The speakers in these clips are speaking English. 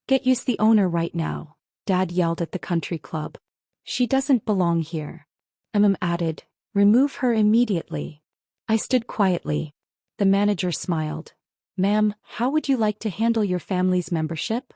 "Get used the owner right now," Dad yelled at the country club. "She doesn't belong here." Added, "Remove her immediately." I stood quietly. The manager smiled. "Ma'am, how would you like to handle your family's membership?"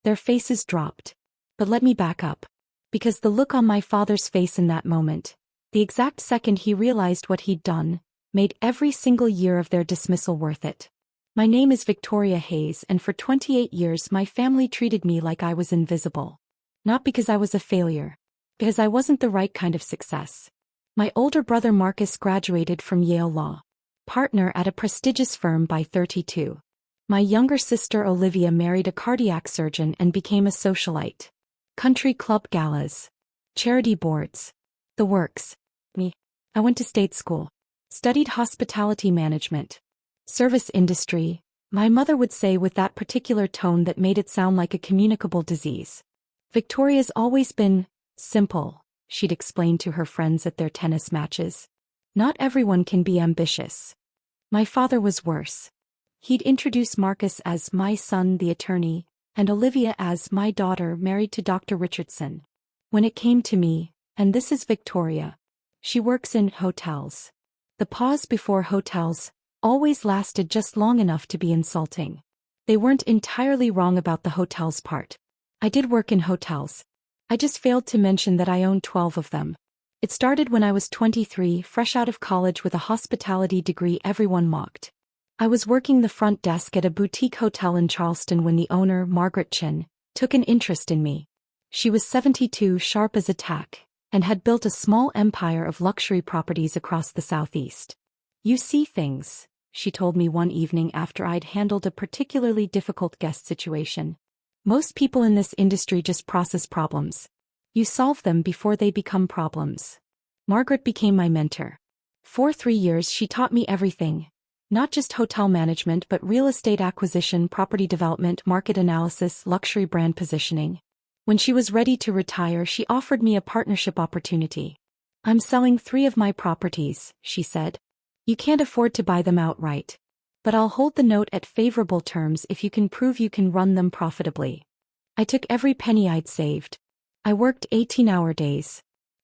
Their faces dropped. But let me back up. Because the look on my father's face in that moment, the exact second he realized what he'd done, made every single year of their dismissal worth it. My name is Victoria Hayes, and for 28 years my family treated me like I was invisible. Not because I was a failure. Because I wasn't the right kind of success. My older brother Marcus graduated from Yale Law. Partner at a prestigious firm by 32. My younger sister Olivia married a cardiac surgeon and became a socialite. Country club galas. Charity boards. The works. Me. I went to state school. Studied hospitality management. Service industry, my mother would say with that particular tone that made it sound like a communicable disease. "Victoria's always been simple," she'd explain to her friends at their tennis matches. "Not everyone can be ambitious." My father was worse. He'd introduce Marcus as "my son the attorney," and Olivia as "my daughter married to Dr. Richardson." When it came to me, and this is Victoria. She works in hotels. The pause before hotels always lasted just long enough to be insulting. They weren't entirely wrong about the hotels part. I did work in hotels. I just failed to mention that I owned 12 of them. It started when I was 23, fresh out of college with a hospitality degree everyone mocked. I was working the front desk at a boutique hotel in Charleston when the owner, Margaret Chin, took an interest in me. She was 72, sharp as a tack, and had built a small empire of luxury properties across the Southeast. "You see things," she told me one evening after I'd handled a particularly difficult guest situation. "Most people in this industry just process problems. You solve them before they become problems." Margaret became my mentor. For 3 years she taught me everything. Not just hotel management but real estate acquisition, property development, market analysis, luxury brand positioning. When she was ready to retire, she offered me a partnership opportunity. "I'm selling 3 of my properties," she said. "You can't afford to buy them outright. But I'll hold the note at favorable terms if you can prove you can run them profitably." I took every penny I'd saved. I worked 18-hour days.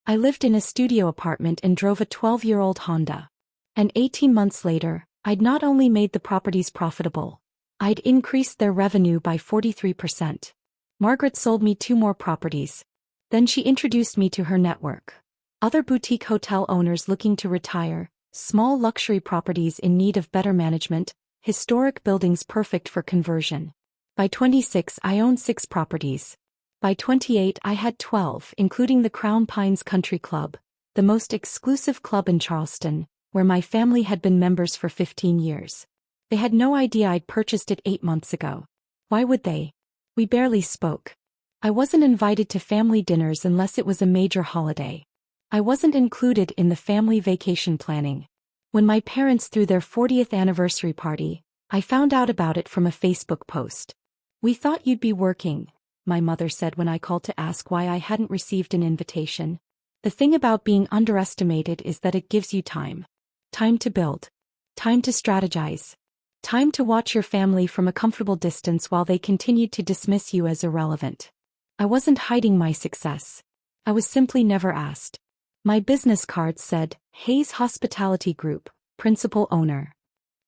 I lived in a studio apartment and drove a 12-year-old Honda. And 18 months later, I'd not only made the properties profitable, I'd increased their revenue by 43%. Margaret sold me 2 more properties. Then she introduced me to her network. Other boutique hotel owners looking to retire, small luxury properties in need of better management, historic buildings perfect for conversion. By 26 I owned 6 properties. By 28 I had 12, including the Crown Pines Country Club, the most exclusive club in Charleston, where my family had been members for 15 years. They had no idea I'd purchased it 8 months ago. Why would they? We barely spoke. I wasn't invited to family dinners unless it was a major holiday. I wasn't included in the family vacation planning. When my parents threw their 40th anniversary party, I found out about it from a Facebook post. "We thought you'd be working," my mother said when I called to ask why I hadn't received an invitation. "The thing about being underestimated is that it gives you time. Time to build. Time to strategize. Time to watch your family from a comfortable distance while they continued to dismiss you as irrelevant." I wasn't hiding my success. I was simply never asked. My business card said, "Hayes Hospitality Group, Principal Owner."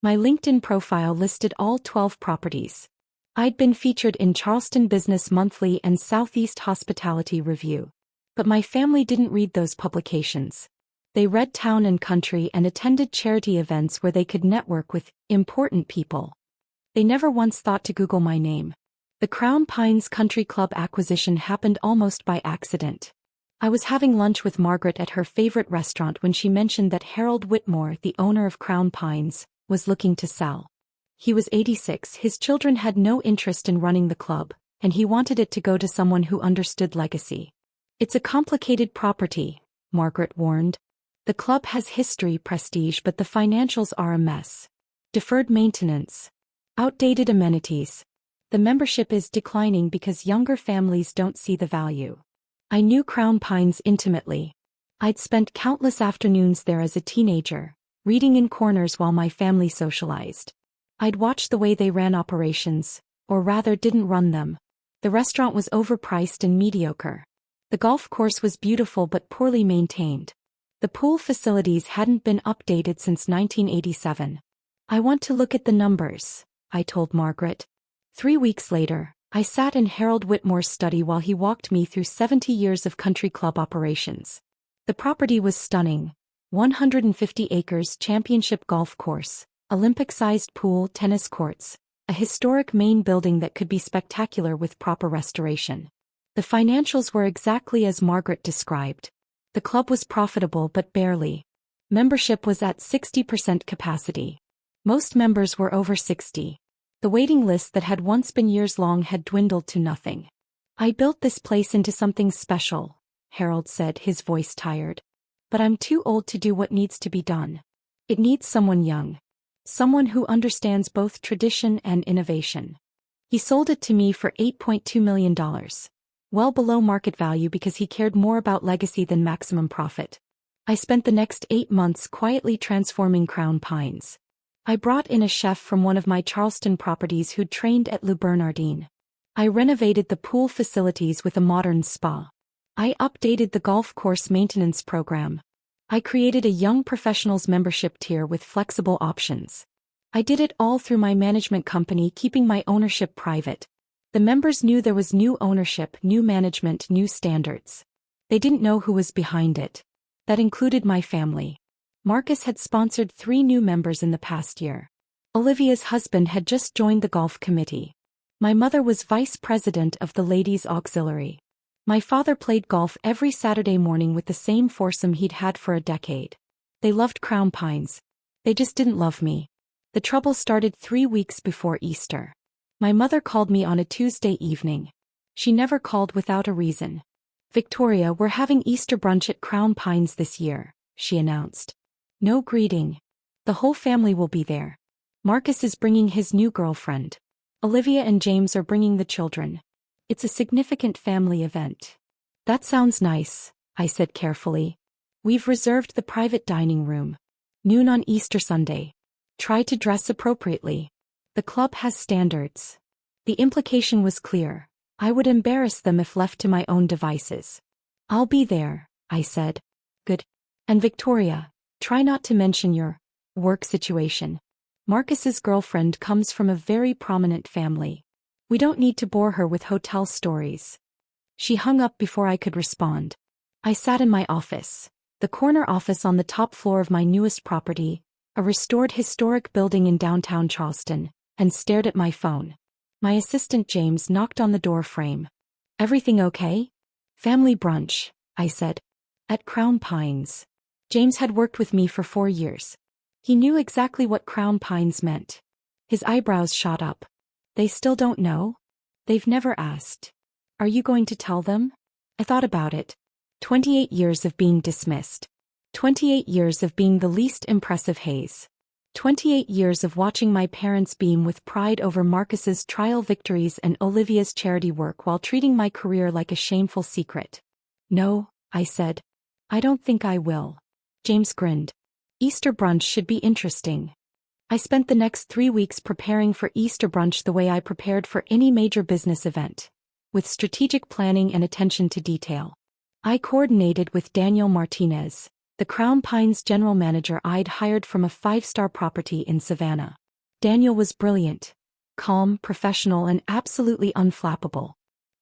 My LinkedIn profile listed all 12 properties. I'd been featured in Charleston Business Monthly and Southeast Hospitality Review. But my family didn't read those publications. They read Town and Country and attended charity events where they could network with important people. They never once thought to Google my name. The Crown Pines Country Club acquisition happened almost by accident. I was having lunch with Margaret at her favorite restaurant when she mentioned that Harold Whitmore, the owner of Crown Pines, was looking to sell. He was 86, his children had no interest in running the club, and he wanted it to go to someone who understood legacy. "It's a complicated property," Margaret warned. "The club has history, prestige, but the financials are a mess. Deferred maintenance. Outdated amenities. The membership is declining because younger families don't see the value." I knew Crown Pines intimately. I'd spent countless afternoons there as a teenager, reading in corners while my family socialized. I'd watched the way they ran operations, or rather didn't run them. The restaurant was overpriced and mediocre. The golf course was beautiful but poorly maintained. The pool facilities hadn't been updated since 1987. I want to look at the numbers, I told Margaret. 3 weeks later, I sat in Harold Whitmore's study while he walked me through 70 years of country club operations. The property was stunning. 150 acres championship golf course, Olympic-sized pool, tennis courts, a historic main building that could be spectacular with proper restoration. The financials were exactly as Margaret described. The club was profitable but barely. Membership was at 60% capacity. Most members were over 60. The waiting list that had once been years long had dwindled to nothing. I built this place into something special, Harold said, his voice tired. But I'm too old to do what needs to be done. It needs someone young. Someone who understands both tradition and innovation. He sold it to me for $8.2 million. Well below market value because he cared more about legacy than maximum profit. I spent the next 8 months quietly transforming Crown Pines. I brought in a chef from one of my Charleston properties who'd trained at Le Bernardin. I renovated the pool facilities with a modern spa. I updated the golf course maintenance program. I created a young professionals membership tier with flexible options. I did it all through my management company, keeping my ownership private. The members knew there was new ownership, new management, new standards. They didn't know who was behind it. That included my family. Marcus had sponsored 3 new members in the past year. Olivia's husband had just joined the golf committee. My mother was vice president of the ladies' auxiliary. My father played golf every Saturday morning with the same foursome he'd had for a decade. They loved Crown Pines. They just didn't love me. The trouble started 3 weeks before Easter. My mother called me on a Tuesday evening. She never called without a reason. "Victoria, we're having Easter brunch at Crown Pines this year," she announced. "No greeting. The whole family will be there. Marcus is bringing his new girlfriend. Olivia and James are bringing the children. It's a significant family event." "That sounds nice," I said carefully. "We've reserved the private dining room. Noon on Easter Sunday. Try to dress appropriately. The club has standards." The implication was clear. I would embarrass them if left to my own devices. "I'll be there," I said. "Good. And Victoria, try not to mention your work situation. Marcus's girlfriend comes from a very prominent family. We don't need to bore her with hotel stories." She hung up before I could respond. I sat in my office, the corner office on the top floor of my newest property, a restored historic building in downtown Charleston, and stared at my phone. My assistant James knocked on the door frame. "Everything okay?" "Family brunch," I said. "At Crown Pines." James had worked with me for 4 years. He knew exactly what Crown Pines meant. His eyebrows shot up. "They still don't know?" "They've never asked." "Are you going to tell them?" I thought about it. 28 years of being dismissed. 28 years of being the least impressive Hayes. 28 years of watching my parents beam with pride over Marcus's trial victories and Olivia's charity work while treating my career like a shameful secret. "No," I said. "I don't think I will." James grinned. "Easter brunch should be interesting." I spent the next 3 weeks preparing for Easter brunch the way I prepared for any major business event, with strategic planning and attention to detail. I coordinated with Daniel Martinez, the Crown Pines general manager I'd hired from a 5-star property in Savannah. Daniel was brilliant, calm, professional, and absolutely unflappable.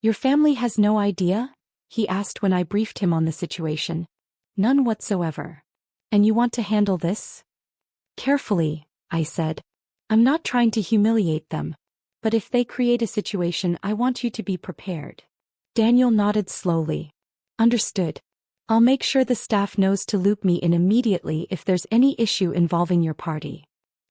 "Your family has no idea?" he asked when I briefed him on the situation. "None whatsoever. And you want to handle this?" "Carefully," I said. "I'm not trying to humiliate them. But if they create a situation, I want you to be prepared." Daniel nodded slowly. "Understood. I'll make sure the staff knows to loop me in immediately if there's any issue involving your party."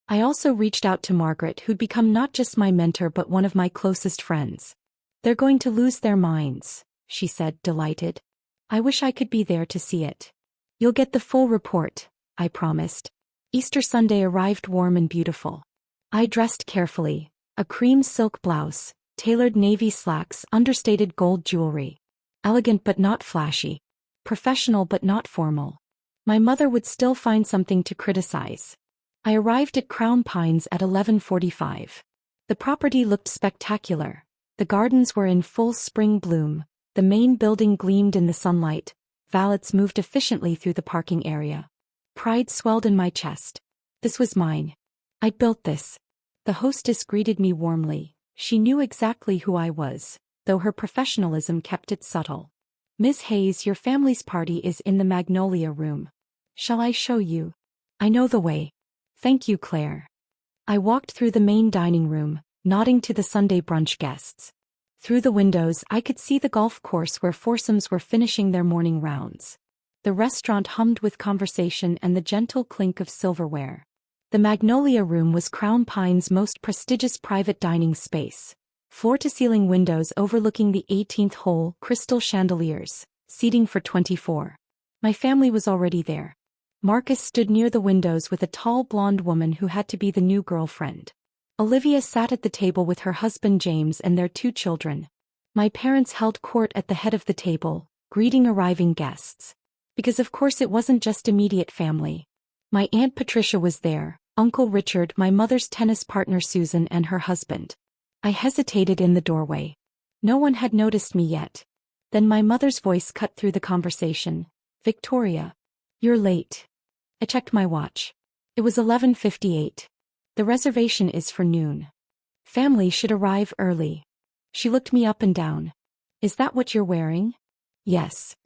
I also reached out to Margaret, who'd become not just my mentor but one of my closest friends. "They're going to lose their minds," she said, delighted. "I wish I could be there to see it." "You'll get the full report," I promised. Easter Sunday arrived warm and beautiful. I dressed carefully, a cream silk blouse, tailored navy slacks, understated gold jewelry. Elegant but not flashy. Professional but not formal. My mother would still find something to criticize. I arrived at Crown Pines at 11:45. The property looked spectacular. The gardens were in full spring bloom, the main building gleamed in the sunlight, valets moved efficiently through the parking area. Pride swelled in my chest. This was mine. I'd built this. The hostess greeted me warmly. She knew exactly who I was, though her professionalism kept it subtle. "Miss Hayes, your family's party is in the Magnolia Room. Shall I show you?" "I know the way. Thank you, Claire." I walked through the main dining room, nodding to the Sunday brunch guests. Through the windows I could see the golf course where foursomes were finishing their morning rounds. The restaurant hummed with conversation and the gentle clink of silverware. The Magnolia Room was Crown Pine's most prestigious private dining space. Floor-to-ceiling windows overlooking the 18th hole, crystal chandeliers, seating for 24. My family was already there. Marcus stood near the windows with a tall blonde woman who had to be the new girlfriend. Olivia sat at the table with her husband James and their 2 children. My parents held court at the head of the table, greeting arriving guests. Because of course it wasn't just immediate family. My Aunt Patricia was there, Uncle Richard, my mother's tennis partner Susan and her husband. I hesitated in the doorway. No one had noticed me yet. Then my mother's voice cut through the conversation. "Victoria. You're late." I checked my watch. It was 11:58. "The reservation is for noon. Family should arrive early." She looked me up and down. "Is that what you're wearing?" "Yes.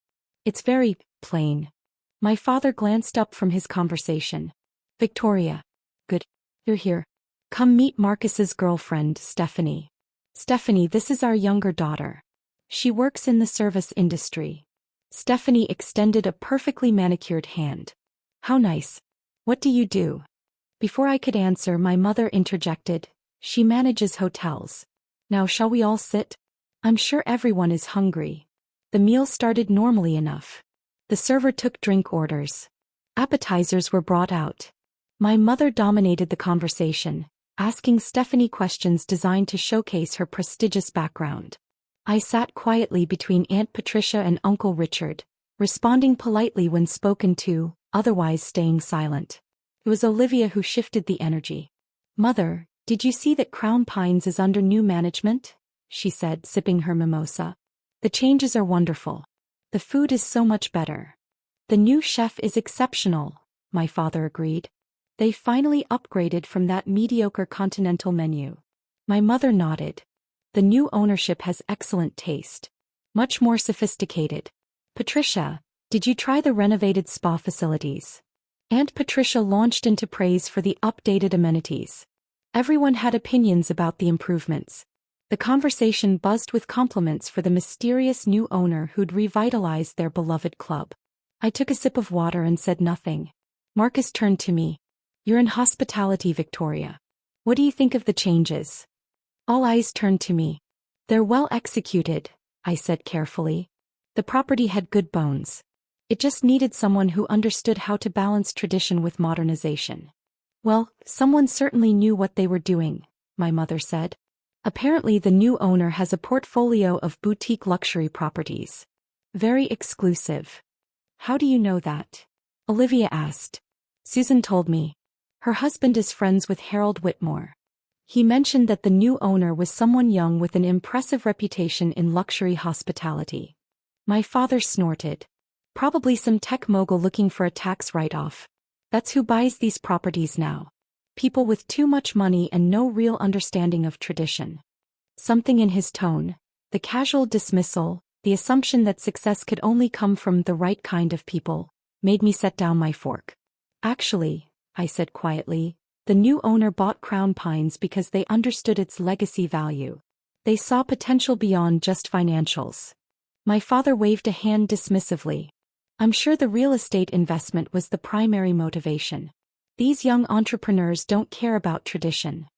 It's very plain." My father glanced up from his conversation. "Victoria. Good. You're here. Come meet Marcus's girlfriend, Stephanie. Stephanie, this is our younger daughter. She works in the service industry." Stephanie extended a perfectly manicured hand. "How nice. What do you do?" Before I could answer, my mother interjected. "She manages hotels. Now shall we all sit? I'm sure everyone is hungry." The meal started normally enough. The server took drink orders. Appetizers were brought out. My mother dominated the conversation, asking Stephanie questions designed to showcase her prestigious background. I sat quietly between Aunt Patricia and Uncle Richard, responding politely when spoken to, otherwise staying silent. It was Olivia who shifted the energy. "Mother, did you see that Crown Pines is under new management?" she said, sipping her mimosa. "The changes are wonderful. The food is so much better." "The new chef is exceptional," my father agreed. "They finally upgraded from that mediocre continental menu." My mother nodded. "The new ownership has excellent taste. Much more sophisticated." "Patricia, did you try the renovated spa facilities?" Aunt Patricia launched into praise for the updated amenities. Everyone had opinions about the improvements. The conversation buzzed with compliments for the mysterious new owner who'd revitalized their beloved club. I took a sip of water and said nothing. Marcus turned to me. "You're in hospitality, Victoria. What do you think of the changes?" All eyes turned to me. "They're well executed," I said carefully. "The property had good bones. It just needed someone who understood how to balance tradition with modernization." "Well, someone certainly knew what they were doing," my mother said. "Apparently the new owner has a portfolio of boutique luxury properties. Very exclusive." "How do you know that?" Olivia asked. "Susan told me. Her husband is friends with Harold Whitmore. He mentioned that the new owner was someone young with an impressive reputation in luxury hospitality." My father snorted. "Probably some tech mogul looking for a tax write-off. That's who buys these properties now. People with too much money and no real understanding of tradition." Something in his tone, the casual dismissal, the assumption that success could only come from the right kind of people, made me set down my fork. "Actually," I said quietly, "the new owner bought Crown Pines because they understood its legacy value. They saw potential beyond just financials." My father waved a hand dismissively. "I'm sure the real estate investment was the primary motivation. These young entrepreneurs don't care about tradition."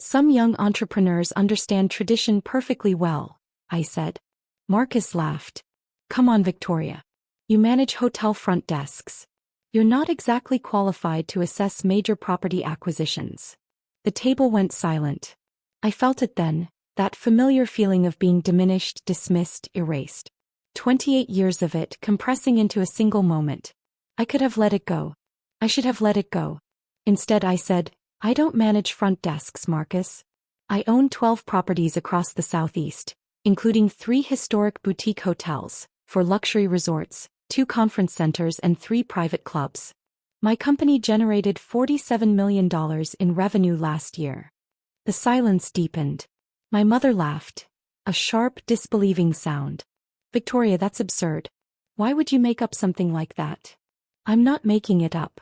"Some young entrepreneurs understand tradition perfectly well," I said. Marcus laughed. "Come on, Victoria. You manage hotel front desks. You're not exactly qualified to assess major property acquisitions." The table went silent. I felt it then, that familiar feeling of being diminished, dismissed, erased. 28 years of it compressing into a single moment. I could have let it go. I should have let it go. Instead I said, "I don't manage front desks, Marcus. I own 12 properties across the Southeast, including 3 historic boutique hotels, 4 luxury resorts, 2 conference centers and 3 private clubs. My company generated $47 million in revenue last year. The silence deepened. My mother laughed. A sharp, disbelieving sound. Victoria, that's absurd. Why would you make up something like that? I'm not making it up.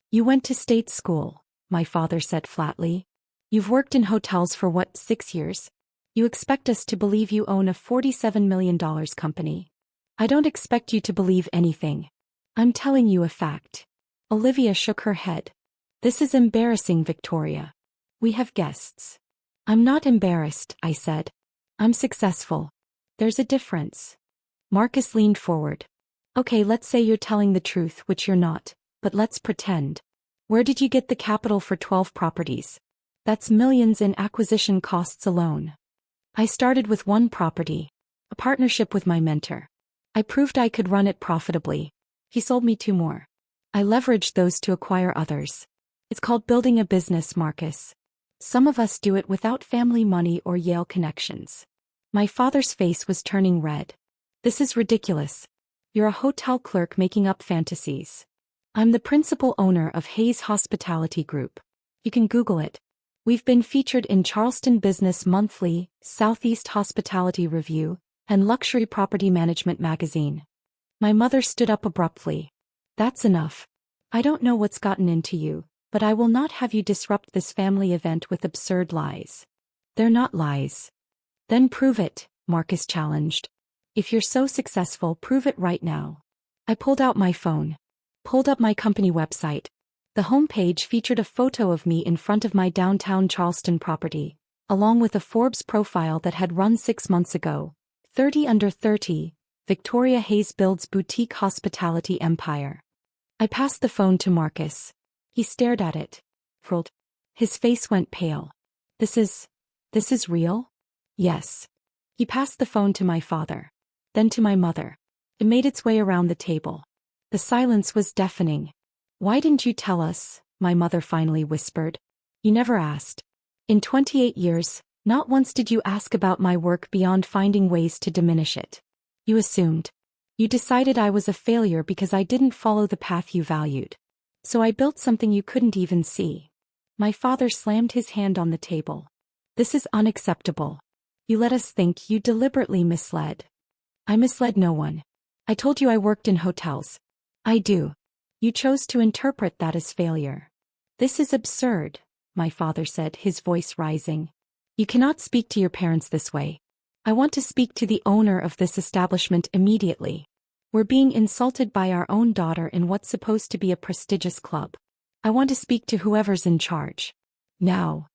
You went to state school, my father said flatly. You've worked in hotels for what, 6 years? You expect us to believe you own a $47 million company. I don't expect you to believe anything. I'm telling you a fact. Olivia shook her head. This is embarrassing, Victoria. We have guests. I'm not embarrassed, I said. I'm successful. There's a difference. Marcus leaned forward. Okay, let's say you're telling the truth, which you're not, but let's pretend. Where did you get the capital for 12 properties? That's millions in acquisition costs alone. I started with 1 property, a partnership with my mentor. I proved I could run it profitably. He sold me 2 more. I leveraged those to acquire others. It's called building a business, Marcus. Some of us do it without family money or Yale connections. My father's face was turning red. This is ridiculous. You're a hotel clerk making up fantasies. I'm the principal owner of Hayes Hospitality Group. You can Google it. We've been featured in Charleston Business Monthly, Southeast Hospitality Review, and Luxury Property Management magazine. My mother stood up abruptly. That's enough. I don't know what's gotten into you, but I will not have you disrupt this family event with absurd lies. They're not lies. Then prove it, Marcus challenged. If you're so successful, prove it right now. I pulled out my phone. Pulled up my company website. The homepage featured a photo of me in front of my downtown Charleston property, along with a Forbes profile that had run 6 months ago. 30 under 30, Victoria Hayes builds boutique hospitality empire. I passed the phone to Marcus. He stared at it. Frilled. His face went pale. This is real? Yes. He passed the phone to my father. Then to my mother. It made its way around the table. The silence was deafening. Why didn't you tell us? My mother finally whispered. You never asked. In 28 years, not once did you ask about my work beyond finding ways to diminish it. You assumed. You decided I was a failure because I didn't follow the path you valued. So I built something you couldn't even see. My father slammed his hand on the table. This is unacceptable. You let us think you deliberately misled. I misled no one. I told you I worked in hotels. I do. You chose to interpret that as failure. This is absurd, my father said, his voice rising. You cannot speak to your parents this way. I want to speak to the owner of this establishment immediately. We're being insulted by our own daughter in what's supposed to be a prestigious club. I want to speak to whoever's in charge. Now.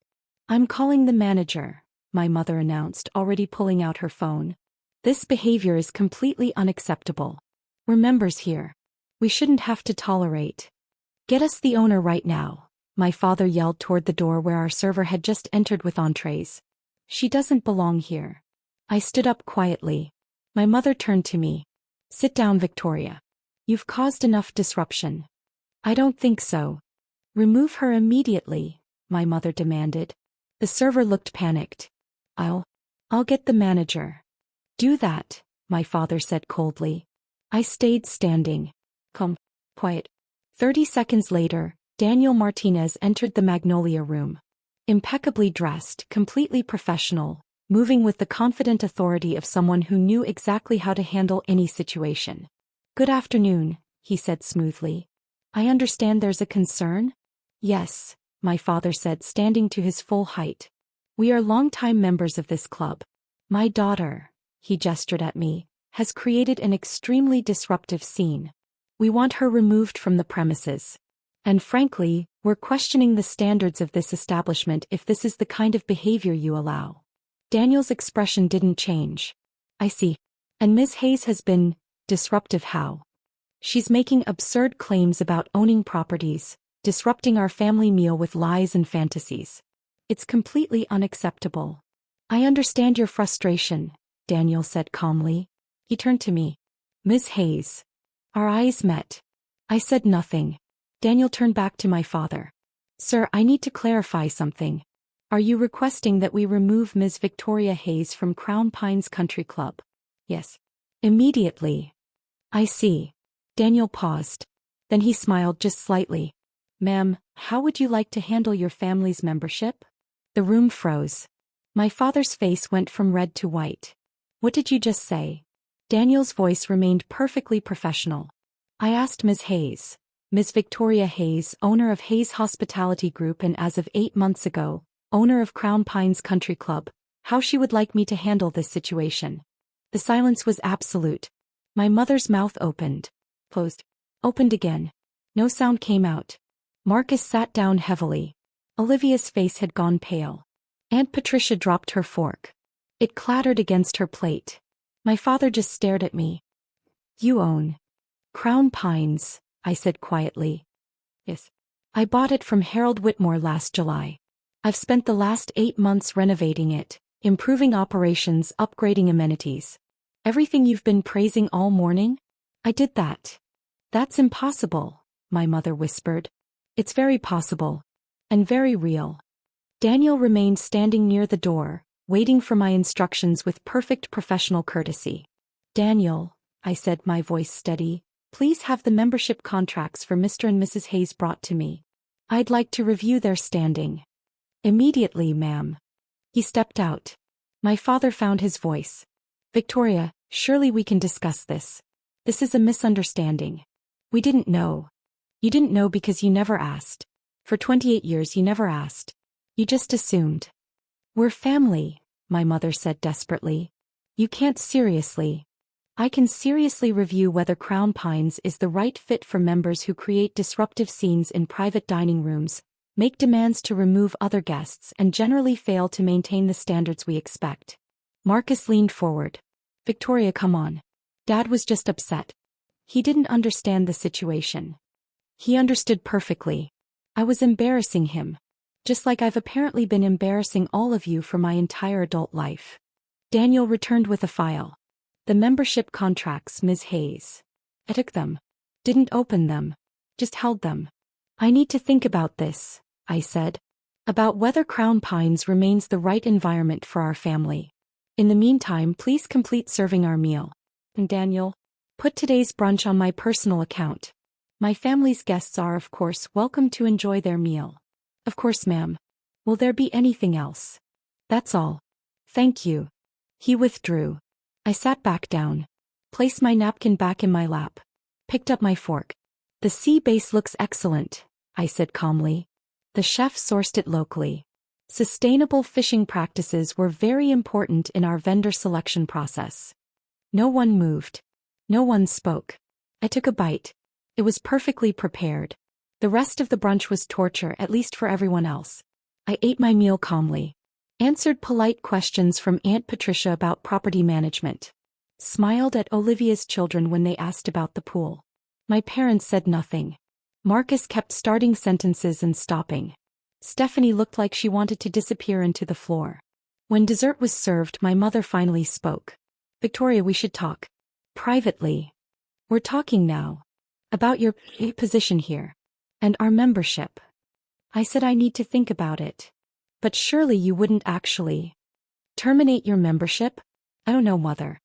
I'm calling the manager, my mother announced, already pulling out her phone. This behavior is completely unacceptable. We're members here. We shouldn't have to tolerate. Get us the owner right now, my father yelled toward the door where our server had just entered with entrees. She doesn't belong here. I stood up quietly. My mother turned to me. Sit down, Victoria. You've caused enough disruption. I don't think so. Remove her immediately, my mother demanded. The server looked panicked. I'll get the manager. Do that, my father said coldly. I stayed standing. Calm, quiet. 30 seconds later, Daniel Martinez entered the Magnolia room. Impeccably dressed, completely professional, moving with the confident authority of someone who knew exactly how to handle any situation. Good afternoon, he said smoothly. I understand there's a concern? Yes, my father said, standing to his full height. We are longtime members of this club. My daughter, he gestured at me, has created an extremely disruptive scene. We want her removed from the premises. And frankly, we're questioning the standards of this establishment if this is the kind of behavior you allow. Daniel's expression didn't change. I see. And Ms. Hayes has been disruptive how? She's making absurd claims about owning properties, disrupting our family meal with lies and fantasies. It's completely unacceptable. I understand your frustration, Daniel said calmly. He turned to me. Ms. Hayes. Our eyes met. I said nothing. Daniel turned back to my father. Sir, I need to clarify something. Are you requesting that we remove Ms. Victoria Hayes from Crown Pines Country Club? Yes. Immediately. I see. Daniel paused. Then he smiled just slightly. Ma'am, how would you like to handle your family's membership? The room froze. My father's face went from red to white. What did you just say? Daniel's voice remained perfectly professional. I asked Ms. Hayes, Ms. Victoria Hayes, owner of Hayes Hospitality Group and as of 8 months ago, owner of Crown Pines Country Club, how she would like me to handle this situation. The silence was absolute. My mother's mouth opened, closed, opened again. No sound came out. Marcus sat down heavily. Olivia's face had gone pale. Aunt Patricia dropped her fork. It clattered against her plate. My father just stared at me. You own Crown Pines, I said quietly. Yes. I bought it from Harold Whitmore last July. I've spent the last 8 months renovating it, improving operations, upgrading amenities. Everything you've been praising all morning? I did that. That's impossible, my mother whispered. It's very possible. And very real. Daniel remained standing near the door, waiting for my instructions with perfect professional courtesy. Daniel, I said, my voice steady, please have the membership contracts for Mr. and Mrs. Hayes brought to me. I'd like to review their standing. Immediately, ma'am. He stepped out. My father found his voice. Victoria, surely we can discuss this. This is a misunderstanding. We didn't know. You didn't know because you never asked. For 28 years you never asked. You just assumed. We're family, my mother said desperately. You can't seriously. I can seriously review whether Crown Pines is the right fit for members who create disruptive scenes in private dining rooms, make demands to remove other guests and generally fail to maintain the standards we expect. Marcus leaned forward. Victoria, come on. Dad was just upset. He didn't understand the situation. He understood perfectly. I was embarrassing him. Just like I've apparently been embarrassing all of you for my entire adult life. Daniel returned with a file. The membership contracts, Ms. Hayes. I took them. Didn't open them. Just held them. I need to think about this, I said. About whether Crown Pines remains the right environment for our family. In the meantime, please complete serving our meal. And Daniel, put today's brunch on my personal account. My family's guests are, of course, welcome to enjoy their meal. Of course, ma'am. Will there be anything else? That's all. Thank you. He withdrew. I sat back down. Placed my napkin back in my lap. Picked up my fork. The sea base looks excellent, I said calmly. The chef sourced it locally. Sustainable fishing practices were very important in our vendor selection process. No one moved. No one spoke. I took a bite. It was perfectly prepared. The rest of the brunch was torture, at least for everyone else. I ate my meal calmly. Answered polite questions from Aunt Patricia about property management. Smiled at Olivia's children when they asked about the pool. My parents said nothing. Marcus kept starting sentences and stopping. Stephanie looked like she wanted to disappear into the floor. When dessert was served, my mother finally spoke. Victoria, we should talk. Privately. We're talking now. About your position here. And our membership. I said I need to think about it. But surely you wouldn't actually terminate your membership? I don't know, Mother.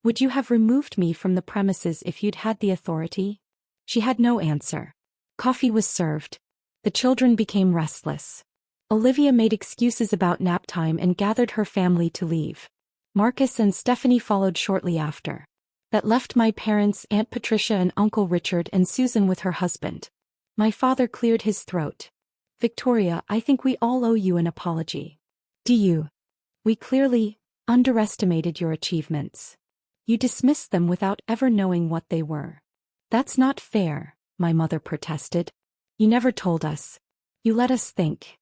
Would you have removed me from the premises if you'd had the authority? She had no answer. Coffee was served. The children became restless. Olivia made excuses about nap time and gathered her family to leave. Marcus and Stephanie followed shortly after. That left my parents, Aunt Patricia and Uncle Richard and Susan with her husband. My father cleared his throat. Victoria, I think we all owe you an apology. Do you? We clearly underestimated your achievements. You dismissed them without ever knowing what they were. That's not fair, my mother protested. You never told us. You let us think.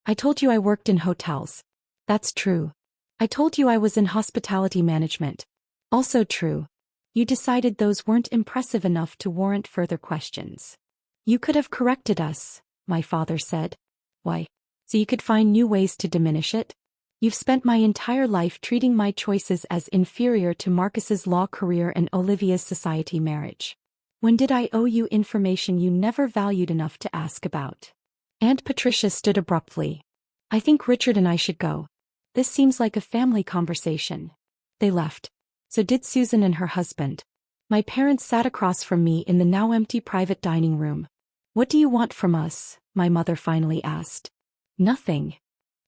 I told you I worked in hotels. That's true. I told you I was in hospitality management. Also true. You decided those weren't impressive enough to warrant further questions. You could have corrected us, my father said. Why? So you could find new ways to diminish it? You've spent my entire life treating my choices as inferior to Marcus's law career and Olivia's society marriage. When did I owe you information you never valued enough to ask about? Aunt Patricia stood abruptly. I think Richard and I should go. This seems like a family conversation. They left. So did Susan and her husband. My parents sat across from me in the now empty private dining room. What do you want from us? My mother finally asked. Nothing.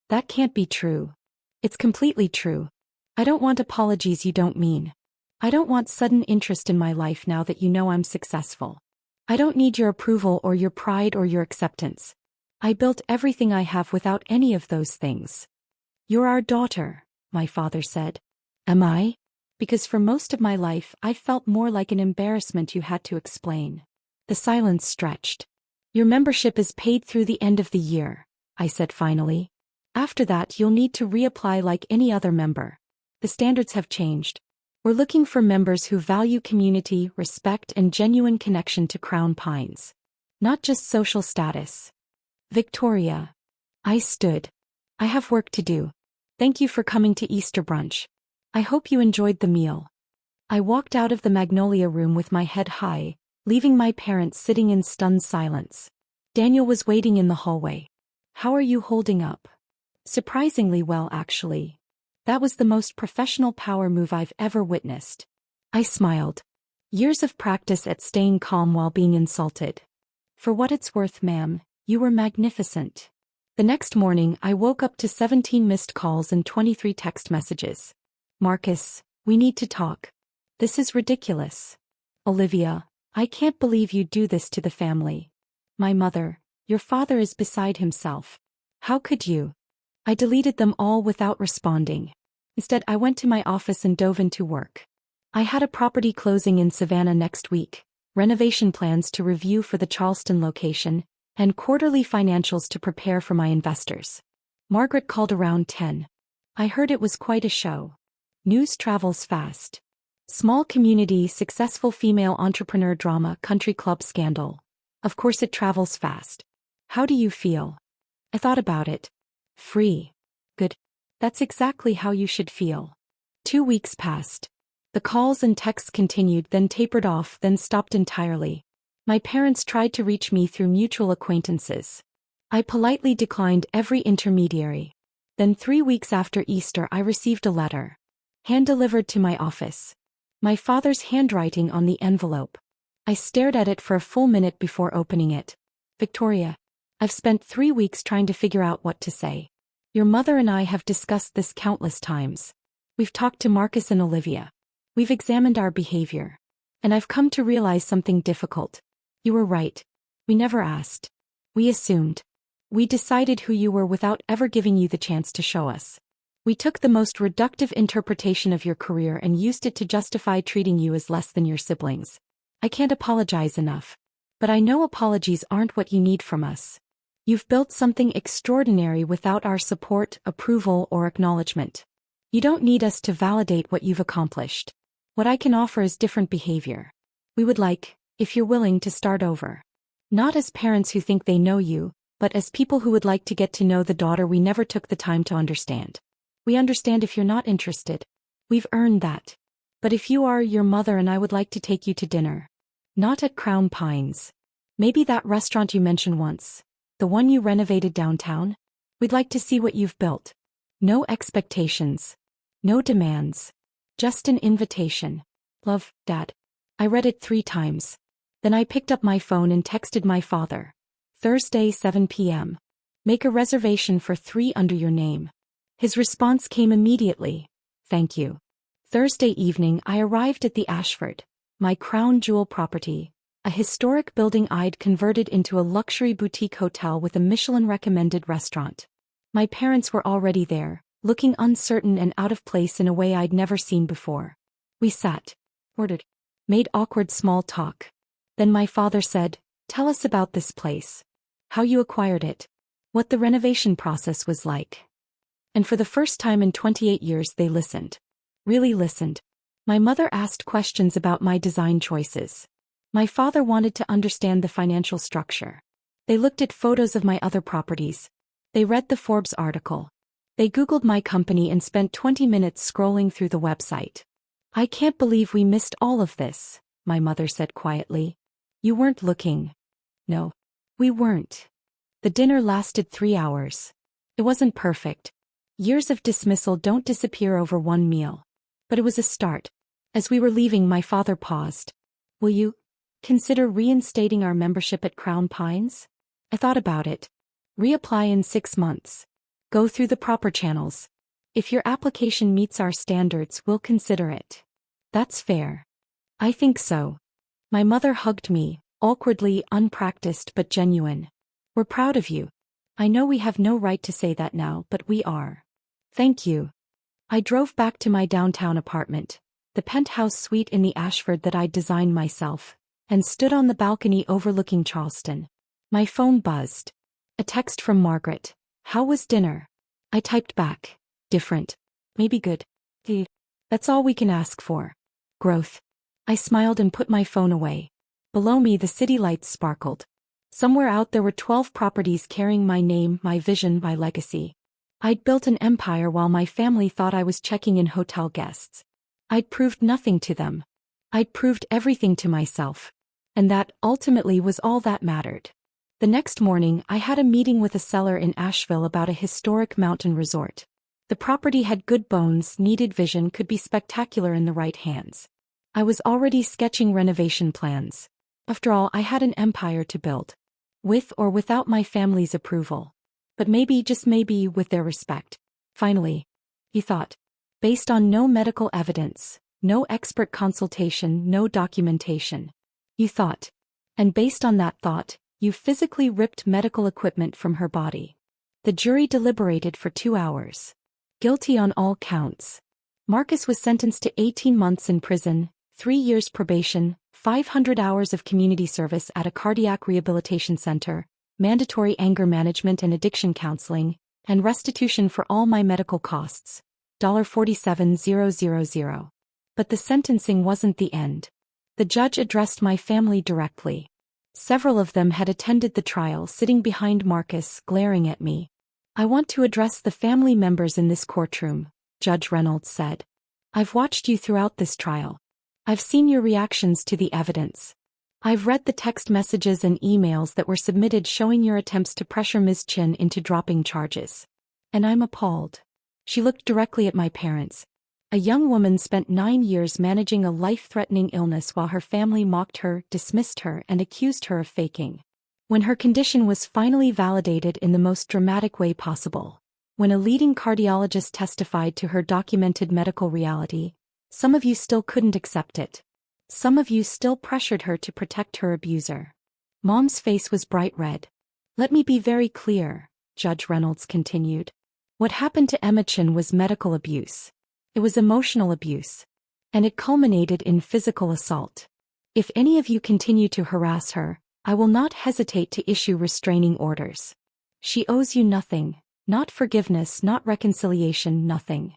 That can't be true. It's completely true. I don't want apologies you don't mean. I don't want sudden interest in my life now that you know I'm successful. I don't need your approval or your pride or your acceptance. I built everything I have without any of those things. You're our daughter, my father said. Am I? Because for most of my life I felt more like an embarrassment you had to explain. The silence stretched. Your membership is paid through the end of the year, I said finally. After that you'll need to reapply like any other member. The standards have changed. We're looking for members who value community, respect, and genuine connection to Crown Pines. Not just social status. Victoria. I stood. I have work to do. Thank you for coming to Easter brunch. I hope you enjoyed the meal. I walked out of the Magnolia room with my head high, leaving my parents sitting in stunned silence. Daniel was waiting in the hallway. How are you holding up? Surprisingly well, actually. That was the most professional power move I've ever witnessed. I smiled. Years of practice at staying calm while being insulted. For what it's worth, ma'am, you were magnificent. The next morning I woke up to 17 missed calls and 23 text messages. Marcus, we need to talk. This is ridiculous. Olivia, I can't believe you do this to the family. My mother, your father is beside himself. How could you? I deleted them all without responding. Instead, I went to my office and dove into work. I had a property closing in Savannah next week, renovation plans to review for the Charleston location, and quarterly financials to prepare for my investors. Margaret called around 10. I heard it was quite a show. News travels fast. Small community, successful female entrepreneur drama, country club scandal. Of course it travels fast. How do you feel? I thought about it. Free. Good. That's exactly how you should feel. 2 weeks passed. The calls and texts continued, then tapered off, then stopped entirely. My parents tried to reach me through mutual acquaintances. I politely declined every intermediary. Then 3 weeks after Easter I received a letter. Hand-delivered to my office. My father's handwriting on the envelope. I stared at it for a full minute before opening it. Victoria, I've spent 3 weeks trying to figure out what to say. Your mother and I have discussed this countless times. We've talked to Marcus and Olivia. We've examined our behavior. And I've come to realize something difficult. You were right. We never asked. We assumed. We decided who you were without ever giving you the chance to show us. We took the most reductive interpretation of your career and used it to justify treating you as less than your siblings. I can't apologize enough. But I know apologies aren't what you need from us. You've built something extraordinary without our support, approval, or acknowledgement. You don't need us to validate what you've accomplished. What I can offer is different behavior. We would like, if you're willing, to start over. Not as parents who think they know you, but as people who would like to get to know the daughter we never took the time to understand. We understand if you're not interested. We've earned that. But if you are, your mother and I would like to take you to dinner. Not at Crown Pines. Maybe that restaurant you mentioned once. The one you renovated downtown? We'd like to see what you've built. No expectations. No demands. Just an invitation. Love, Dad. I read it 3 times. Then I picked up my phone and texted my father. Thursday, 7 p.m. Make a reservation for 3 under your name. His response came immediately. Thank you. Thursday evening I arrived at the Ashford, my crown jewel property, a historic building I'd converted into a luxury boutique hotel with a Michelin-recommended restaurant. My parents were already there, looking uncertain and out of place in a way I'd never seen before. We sat, ordered, made awkward small talk. Then my father said, "Tell us about this place. How you acquired it. What the renovation process was like." And for the first time in 28 years they listened. Really listened. My mother asked questions about my design choices. My father wanted to understand the financial structure. They looked at photos of my other properties. They read the Forbes article. They Googled my company and spent 20 minutes scrolling through the website. "I can't believe we missed all of this," my mother said quietly. "You weren't looking." No. We weren't. The dinner lasted 3 hours. It It wasn't perfect. Years of dismissal don't disappear over one meal. But it was a start. As we were leaving, my father paused. Will you consider reinstating our membership at Crown Pines? I thought about it. Reapply in 6 months. Go through the proper channels. If your application meets our standards, we'll consider it. That's fair. I think so. My mother hugged me, awkwardly, unpracticed but genuine. We're proud of you. I know we have no right to say that now, but we are. Thank you. I drove back to my downtown apartment, the penthouse suite in the Ashford that I'd designed myself, and stood on the balcony overlooking Charleston. My phone buzzed. A text from Margaret. How was dinner? I typed back. Different. Maybe good. That's all we can ask for. Growth. I smiled and put my phone away. Below me the city lights sparkled. Somewhere out there were 12 properties carrying my name, my vision, my legacy. I'd built an empire while my family thought I was checking in hotel guests. I'd proved nothing to them. I'd proved everything to myself. And that, ultimately, was all that mattered. The next morning, I had a meeting with a seller in Asheville about a historic mountain resort. The property had good bones, needed vision, could be spectacular in the right hands. I was already sketching renovation plans. After all, I had an empire to build. With or without my family's approval. But maybe, just maybe, with their respect. Finally, he thought. Based on no medical evidence, no expert consultation, no documentation. You thought. And based on that thought, you physically ripped medical equipment from her body. The jury deliberated for 2 hours. Guilty on all counts. Marcus was sentenced to 18 months in prison, 3 years probation, 500 hours of community service at a cardiac rehabilitation center, mandatory anger management and addiction counseling, and restitution for all my medical costs. $47,000. But the sentencing wasn't the end. The judge addressed my family directly. Several of them had attended the trial, sitting behind Marcus, glaring at me. I want to address the family members in this courtroom, Judge Reynolds said. I've watched you throughout this trial. I've seen your reactions to the evidence. I've read the text messages and emails that were submitted showing your attempts to pressure Ms. Chin into dropping charges. And I'm appalled. She looked directly at my parents. A young woman spent 9 years managing a life-threatening illness while her family mocked her, dismissed her, and accused her of faking. When her condition was finally validated in the most dramatic way possible, when a leading cardiologist testified to her documented medical reality, some of you still couldn't accept it. Some of you still pressured her to protect her abuser. Mom's face was bright red. Let me be very clear, Judge Reynolds continued. What happened to Emma Chin was medical abuse. It was emotional abuse. And it culminated in physical assault. If any of you continue to harass her, I will not hesitate to issue restraining orders. She owes you nothing, not forgiveness, not reconciliation, nothing.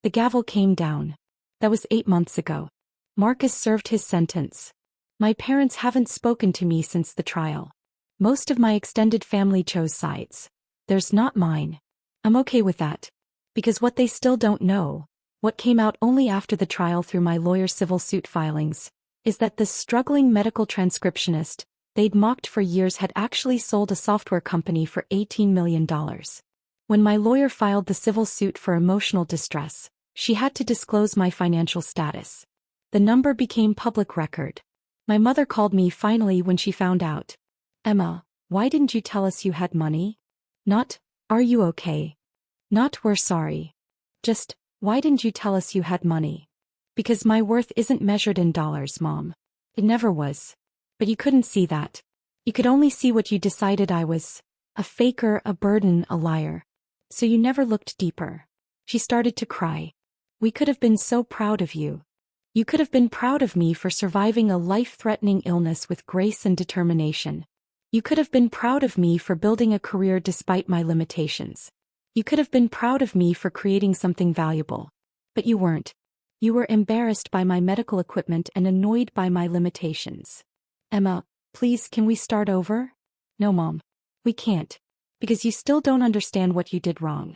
The gavel came down. That was 8 months ago. Marcus served his sentence. My parents haven't spoken to me since the trial. Most of my extended family chose sides. Theirs, not mine. I'm okay with that. Because what they still don't know, what came out only after the trial through my lawyer's civil suit filings, is that this struggling medical transcriptionist they'd mocked for years had actually sold a software company for $18 million. When my lawyer filed the civil suit for emotional distress, she had to disclose my financial status. The number became public record. My mother called me finally when she found out. Emma, why didn't you tell us you had money? Not, are you okay? Not, we're sorry. Just, why didn't you tell us you had money? Because my worth isn't measured in dollars, Mom. It never was. But you couldn't see that. You could only see what you decided I was. A faker, a burden, a liar. So you never looked deeper. She started to cry. We could have been so proud of you. You could have been proud of me for surviving a life-threatening illness with grace and determination. You could have been proud of me for building a career despite my limitations. You could have been proud of me for creating something valuable. But you weren't. You were embarrassed by my medical equipment and annoyed by my limitations. Emma, please, can we start over? No, Mom. We can't. Because you still don't understand what you did wrong.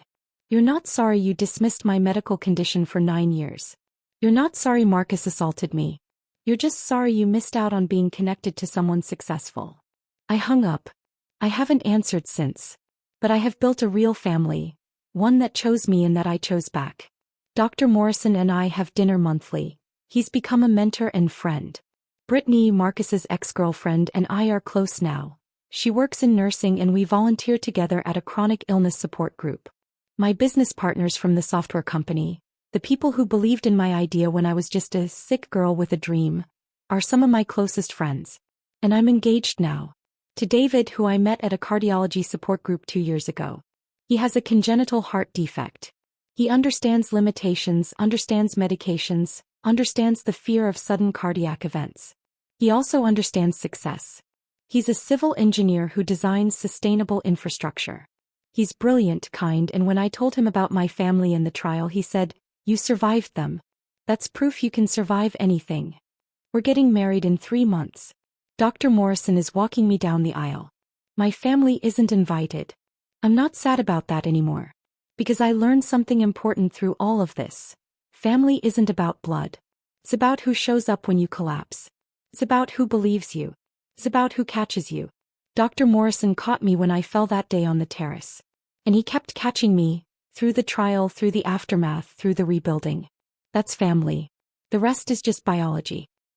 You're not sorry you dismissed my medical condition for 9 years. You're not sorry Marcus assaulted me. You're just sorry you missed out on being connected to someone successful. I hung up. I haven't answered since. But I have built a real family, one that chose me and that I chose back. Dr. Morrison and I have dinner monthly. He's become a mentor and friend. Brittany, Marcus's ex-girlfriend, and I are close now. She works in nursing and we volunteer together at a chronic illness support group. My business partners from the software company, the people who believed in my idea when I was just a sick girl with a dream, are some of my closest friends. And I'm engaged now. To David, who I met at a cardiology support group 2 years ago. He has a congenital heart defect. He understands limitations, understands medications, understands the fear of sudden cardiac events. He also understands success. He's a civil engineer who designs sustainable infrastructure. He's brilliant, kind, and when I told him about my family and the trial, he said, "You survived them. That's proof you can survive anything." We're getting married in 3 months. Dr. Morrison is walking me down the aisle. My family isn't invited. I'm not sad about that anymore. Because I learned something important through all of this. Family isn't about blood. It's about who shows up when you collapse. It's about who believes you. It's about who catches you. Dr. Morrison caught me when I fell that day on the terrace. And he kept catching me, through the trial, through the aftermath, through the rebuilding. That's family. The rest is just biology.